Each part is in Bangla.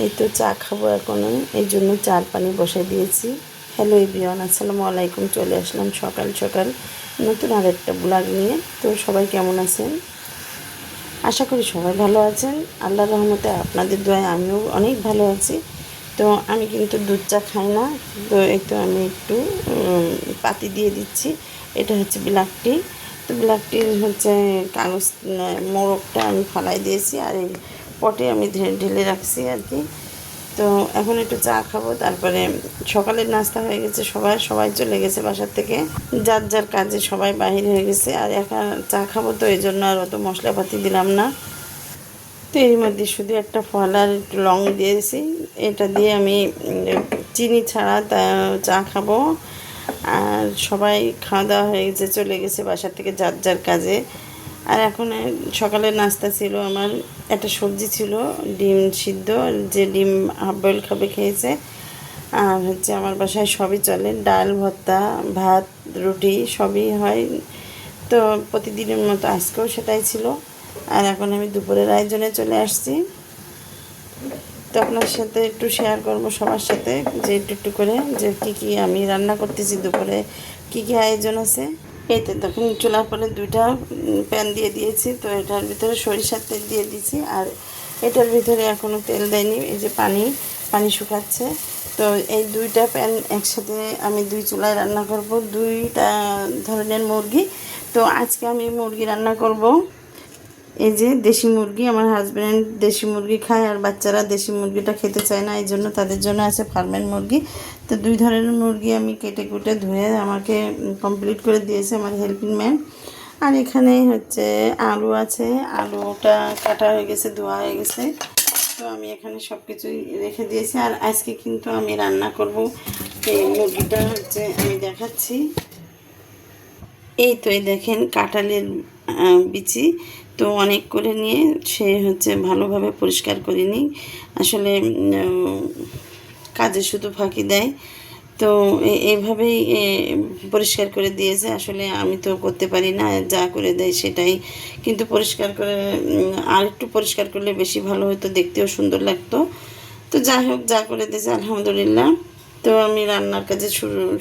এই তো চা খাবো এখন, এই জন্য চার পানি বসাই দিয়েছি। হ্যালো এভরিওয়ান, আসসালামু আলাইকুম। চলে আসলাম সকাল সকাল নতুন আরেকটা ব্লগ নিয়ে। তো সবাই কেমন আছেন? আশা করি সবাই ভালো আছেন। আল্লাহর রহমতে আপনাদের দোয়ায় আমিও অনেক ভালো আছি। তো আমি কিন্তু দুধ চা খাই না, তো এই তো আমি একটু পাতি দিয়ে দিচ্ছি। এটা হচ্ছে ব্ল্যাক টি। তো ব্ল্যাক টির হচ্ছে কাগজ মোড়কটা আমি ফালাই দিয়েছি, আর এই পটে আমি ঢেলে রাখছি আর কি। তো এখন একটু চা খাবো, তারপরে সকালের নাস্তা হয়ে গেছে। সবাই চলে গেছে বাসার থেকে, যার যার কাজে সবাই বাহির হয়ে গেছে। আর এখন চা খাবো, তো এই জন্য আর অত মশলাপাতি দিলাম না। তো এর মধ্যে শুধু একটা ফল আর একটু লং দিয়েছি। এটা দিয়ে আমি চিনি ছাড়া চা খাবো। আর সবাই খাওয়া দাওয়া হয়ে গেছে, চলে গেছে বাসার থেকে যার যার কাজে। আর এখন সকালের নাস্তা ছিল আমার, একটা সবজি ছিল ডিম সিদ্ধ, যে ডিম হাফ বয়েল খাবে খেয়েছে। আর হচ্ছে আমার বাসায় সবই চলে, ডাল ভর্তা ভাত রুটি সবই হয়। তো প্রতিদিনের মতো আজকেও সেটাই ছিল। আর এখন আমি দুপুরের আয়োজনে চলে আসছি। তো আপনার সাথে একটু শেয়ার করব সবার সাথে, যে একটু করে যে কী আমি রান্না করতেছি, দুপুরে কী আয়োজন আছে। এতে তখন চুলার পরে দুইটা প্যান দিয়ে দিয়েছি। তো এটার ভিতরে সরিষার তেল দিয়ে দিয়েছি, আর এটার ভিতরে এখনও তেল দেয়নি। এই যে পানি শুকাচ্ছে। তো এই দুইটা প্যান একসাথে আমি দুই চুলায় রান্না করব, দুইটা ধরনের মুরগি। তো আজকে আমি মুরগি রান্না করব। এই যে দেশি মুরগি, আমার হাজব্যান্ড দেশি মুরগি খায়, আর বাচ্চারা দেশি মুরগিটা খেতে চায় না, এই জন্য তাদের জন্য আছে ফার্মের মুরগি। তো দুই ধরনের মুরগি আমি কেটে কুটে ধুয়ে আমাকে কমপ্লিট করে দিয়েছে আমার হেল্পিং ম্যান। আর এখানে হচ্ছে আলু আছে, আলুটা কাটা হয়ে গেছে, ধোয়া হয়ে গেছে। তো আমি এখানে সব কিছুই রেখে দিয়েছি। আর আজকে কিন্তু আমি রান্না করব এই মুরগিটা হচ্ছে আমি দেখাচ্ছি। এই তো এই দেখেন কাঁঠালের বিচি, তো অনেক করে নিয়ে সে হচ্ছে ভালোভাবে পরিষ্কার করে নিই। আসলে কাজে শুধু ফাঁকি দেয়। তো এইভাবেই পরিষ্কার করে দিয়েছে। আসলে আমি তো করতে পারি না, যা করে দেয় সেটাই। কিন্তু পরিষ্কার করে আর একটু পরিষ্কার করলে বেশি ভালো হতো, দেখতেও সুন্দর লাগতো। তো যাই হোক, যা করে দিয়েছে আলহামদুলিল্লাহ। তো আমি রান্নার কাজে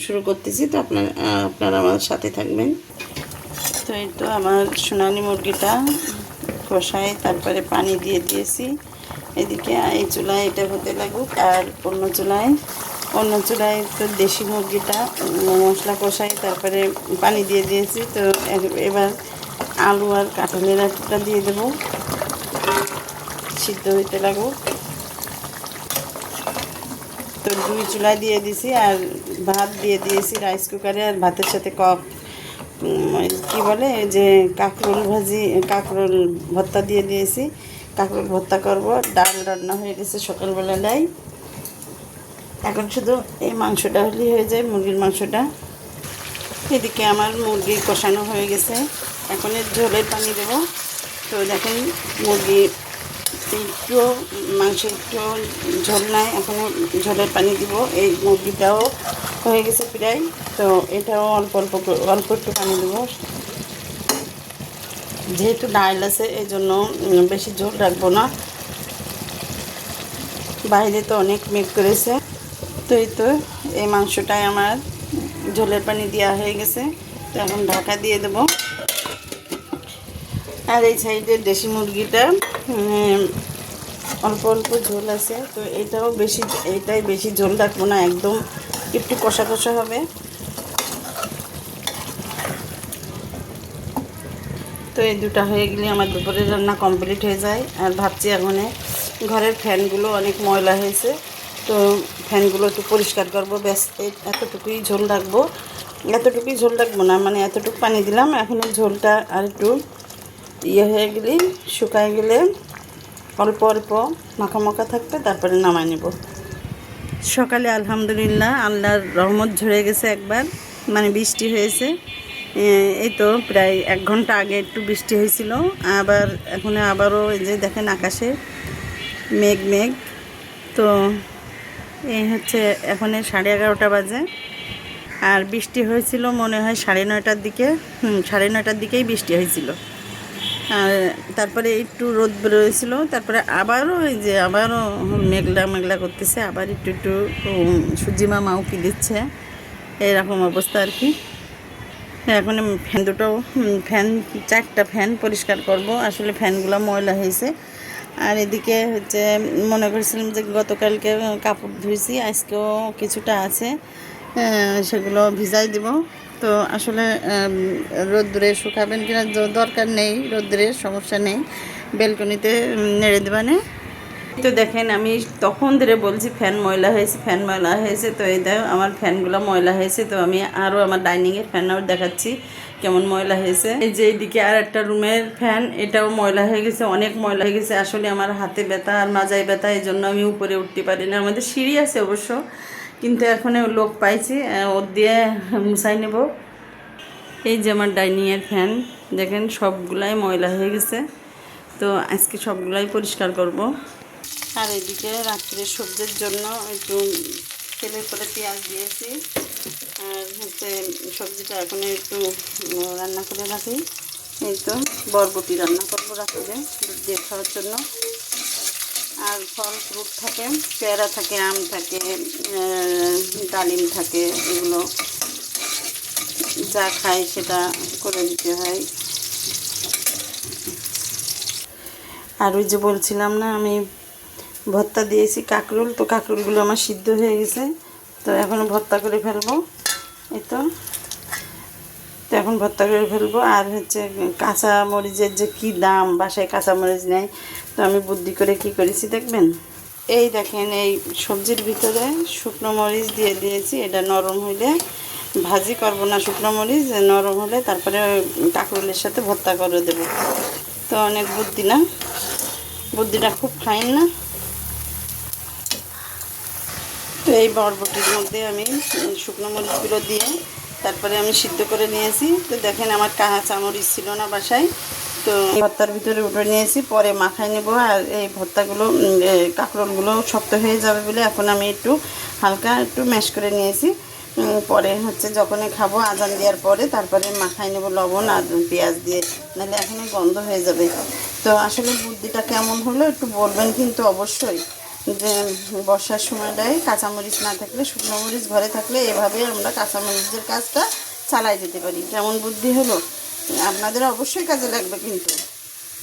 শুরু করতেছি। তো আপনারা আমার সাথে থাকবেন। তো এই তো আমার সোনালি মুরগিটা কষাই, তারপরে পানি দিয়ে দিয়েছি। এদিকে এই চুলায় এটা হতে লাগুক, আর অন্য চুলায় তো দেশি মুরগিটা মশলা কষাই, তারপরে পানি দিয়ে দিয়েছি। তো এবার আলু আর কাঁঠালের একটা দিয়ে দেবো, সিদ্ধ হইতে লাগুক। তো দুই চুলায় দিয়ে দিছি, আর ভাত দিয়ে দিয়েছি রাইস কুকারে। আর ভাতের সাথে কী বলে যে কাঁকরোল ভর্তা দিয়ে দিয়েছি। কাঁকরোল ভর্তা করব। ডাল রান্না হয়ে গেছে সকালবেলায়। এখন শুধু এই মাংসটা হলেই হয়ে যায়, মুরগির মাংসটা। এদিকে আমার মুরগি কষানো হয়ে গেছে, এখন এর ঝোলের পানি দেবো। তো দেখেন মুরগি একটু মাংস একটু ঝোল নাই, এখনও ঝোলের পানি দিব। এই মুরগিটাও হয়ে গেছে প্রায়, তো এটাও অল্প একটু পানি দেবো। যেহেতু ডাল আছে এই জন্য বেশি ঝোল রাখবো না, বাইরে তো অনেক মেঘ করেছে। তো এই তো এই মাংসটাই আমার ঝোলের পানি দেওয়া হয়ে গেছে। তো এখন ঢাকা দিয়ে দেবো। আর এই সাইডের দেশি মুরগিটা অল্প ঝোল আছে, তো এটাই বেশি ঝোল রাখবো না, একদম একটু কষা কষা হবে। তো এই দুটা হয়ে গেলে আমার দুপুরের রান্না কমপ্লিট হয়ে যায়। আর ভাবছি এখন ঘরের ফ্যানগুলো অনেক ময়লা হয়েছে, তো ফ্যানগুলো একটু পরিষ্কার করবো। ব্যাস এতটুকুই ঝোল রাখবো না, মানে এতটুকু পানি দিলাম। এখন এই ঝোলটা আর একটু হয়ে গেলে, শুকায় গেলে অল্প মাখা থাকবে, তারপরে নামাই নেব। সকালে আলহামদুলিল্লাহ আল্লাহর রহমত ঝরে গেছে একবার, মানে বৃষ্টি হয়েছে। এই তো প্রায় 1 ঘন্টা আগে একটু বৃষ্টি হয়েছিল। আবার এখন আবারও এই যে দেখেন আকাশে মেঘ। তো এই হচ্ছে এখন 11:30 বাজে। আর বৃষ্টি হয়েছিল মনে হয় 9:30টার দিকে। 9:30টার দিকেই বৃষ্টি হয়েছিল। আর তারপরে একটু রোদ বেরোয়েছিল, তারপরে আবারও আবারও মেঘলা মেঘলা করতেছে, আবার একটু একটু সূর্যি মামা উঁকি দিচ্ছে, এরকম অবস্থা আর কি। এখন ফ্যান দুটো ফ্যান 4টা ফ্যান পরিষ্কার করব, আসলে ফ্যানগুলো ময়লা হয়েছে। আর এদিকে হচ্ছে মনে করেছিলাম যে গতকালকে কাপড় ধুয়েছি, আজকেও কিছুটা আছে, সেগুলো ভিজাই দিব। তো আসলে রোদ্দুরে শুকাবেন কিনা দরকার নেই, রোদ্দুরের সমস্যা নেই, ব্যালকনিতে নেড়ে দেবানে। তো দেখেন আমি তখন ধরে বলছি ফ্যান ময়লা হয়েছে, ফ্যান ময়লা হয়েছে। তো এই দেখো আমার ফ্যানগুলো ময়লা হয়েছে। তো আমি আরও আমার ডাইনিংয়ের ফ্যানও দেখাচ্ছি কেমন ময়লা হয়েছে। এই যে এইদিকে আর একটা রুমের ফ্যান, এটাও ময়লা হয়ে গেছে, অনেক ময়লা হয়ে গেছে। আসলে আমার হাতে ব্যথা আর মাজায় ব্যথা, এই জন্য আমি উপরে উঠতে পারি না। আমাদের সিঁড়ি আছে অবশ্য, কিন্তু এখন লোক পাইছি, ওর দিয়ে মুছাই নেব। এই যে আমার ডাইনিংয়ের ফ্যান, দেখেন সবগুলাই ময়লা হয়ে গেছে। তো আজকে সবগুলাই পরিষ্কার করব। আর এদিকে রাত্রে সবজির জন্য একটু তেলের পরে পেঁয়াজ দিয়েছি, আর হচ্ছে সবজিটা এখন একটু রান্না করে রাখি। এই তো বরবটি রান্না করবো রাত্রে দুধ দিয়ে খাওয়ার জন্য। আর ফল ফ্রুট থাকে, পেয়ারা থাকে, আম থাকে, ডালিম থাকে, এগুলো যা খাই সেটা করে দিতে হয়। আর ওই যে বলছিলাম না আমি ভর্তা দিয়েছি কাঁকরোল, তো কাঁকরোলগুলো আমার সিদ্ধ হয়ে গেছে, তো এখন ভর্তা করে ফেলবো। এই তো এখন ভর্তা করে ফেলবো। আর হচ্ছে কাঁচা মরিচের যে কী দাম, বাসায় কাঁচা মরিচ নেই, তো আমি বুদ্ধি করে কি করেছি দেখবেন। এই দেখেন এই সবজির ভিতরে শুকনো মরিচ দিয়ে দিয়েছি, এটা নরম হইলে ভাজি করবো না, শুকনো মরিচ নরম হলে তারপরে কাঁকরোলের সাথে ভর্তা করে দেবো। তো অনেক বুদ্ধি না, বুদ্ধিটা খুব ফাইন না। তো এই বরবটির মধ্যে আমি শুকনো মরিচগুলো দিয়ে তারপরে আমি সিদ্ধ করে নিয়েছি। তো দেখেন আমার কাঁচা মরিচ ছিল না বাসায়, তো ভর্তার ভিতরে উঠে নিয়েছি, পরে মাখায় নেব। আর এই ভর্তাগুলো কাঁকরোলগুলো শক্ত হয়ে যাবে বলে এখন আমি একটু হালকা একটু ম্যাশ করে নিয়েছি। পরে হচ্ছে যখনই খাবো আজান দেওয়ার পরে তারপরে মাখায় নেব লবণ আর পেঁয়াজ দিয়ে, নাহলে এখনই গন্ধ হয়ে যাবে। তো আসলে বুদ্ধিটা কেমন হলো একটু বলবেন কিন্তু অবশ্যই, যে বর্ষার সময়টায় কাঁচামরিচ না থাকলে, শুকনো মরিচ ঘরে থাকলে এভাবে আমরা কাঁচামরিচের কাজটা চালাই যেতে পারি। কেমন বুদ্ধি হলো, আপনাদের অবশ্যই কাজে লাগবে কিন্তু।